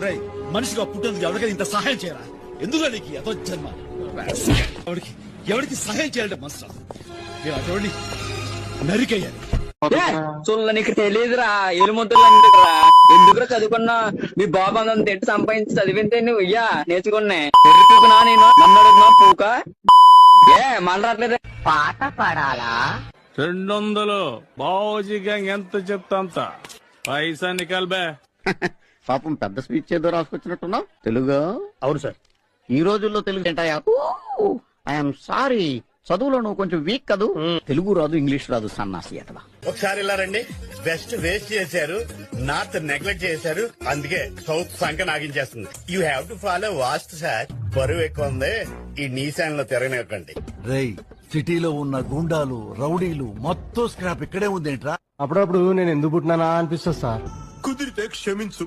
రేయ్, మనిషిగా పుట్టేందుకు ఎవరికైనా ఇంత సహాయం చేయరా? ఎందులో నీకు ఎంతో జన్మ? ఎవరికి ఎవరికి సహాయం చేయాలంటే మనసు అటువంటి నరికయ్యాలి. చూడ నీకు తెలియదురా, ఎలుముద్రలు ఎందుకురా? ఎందుకురా చదువుకున్నా? మీ బాబు అంత ఎట్టు సంపాదించి చదివితే నువ్వు ఇయ్యా నేర్చుకున్నా ఎరుకున్నా నేను నన్ను అడుగుతున్నా పూక ఏ మన రాట్లేదు. పాట పాడాలా? 200 బావోజీ గ్యాంగ్ ఎంత చెప్తా అంత పైసా నికాల్బే. పాపం పెద్ద స్పీచ్ ఏదో రాసుకొచ్చినట్టున్నావు. తెలుగు? అవును సార్. ఈ రోజుల్లో తెలుగు ఏంటయా? ఐఎమ్ సారీ, చదువులో నువ్వు కొంచెం వీక్ కదూ. తెలుగు రాదు, ఇంగ్లీష్ రాదు, సన్నాసి అతవా. ఒకసారి ఇలా రండి. వెస్ట్ వేస్ట్ చేశారు, నార్త్ నెగ్లెక్ట్ చేశారు, అందుకే సౌత్ సంఖ్య నాగించేస్తుంది. You have to follow vast sir. బరువు ఎక్కువ ఉంది, ఈ నీశాన్లో తిరగనివ్వకండి. రేయ్, సిటీలో ఉన్న గుండాలు రౌడీలు మొత్తం స్క్రాప్ ఇక్కడే ఉందేంట్రా? అప్పుడప్పుడు నేను ఎందుకు పుట్టినానా అనిపిస్తుంది సార్. కుదిరితే క్షమించు.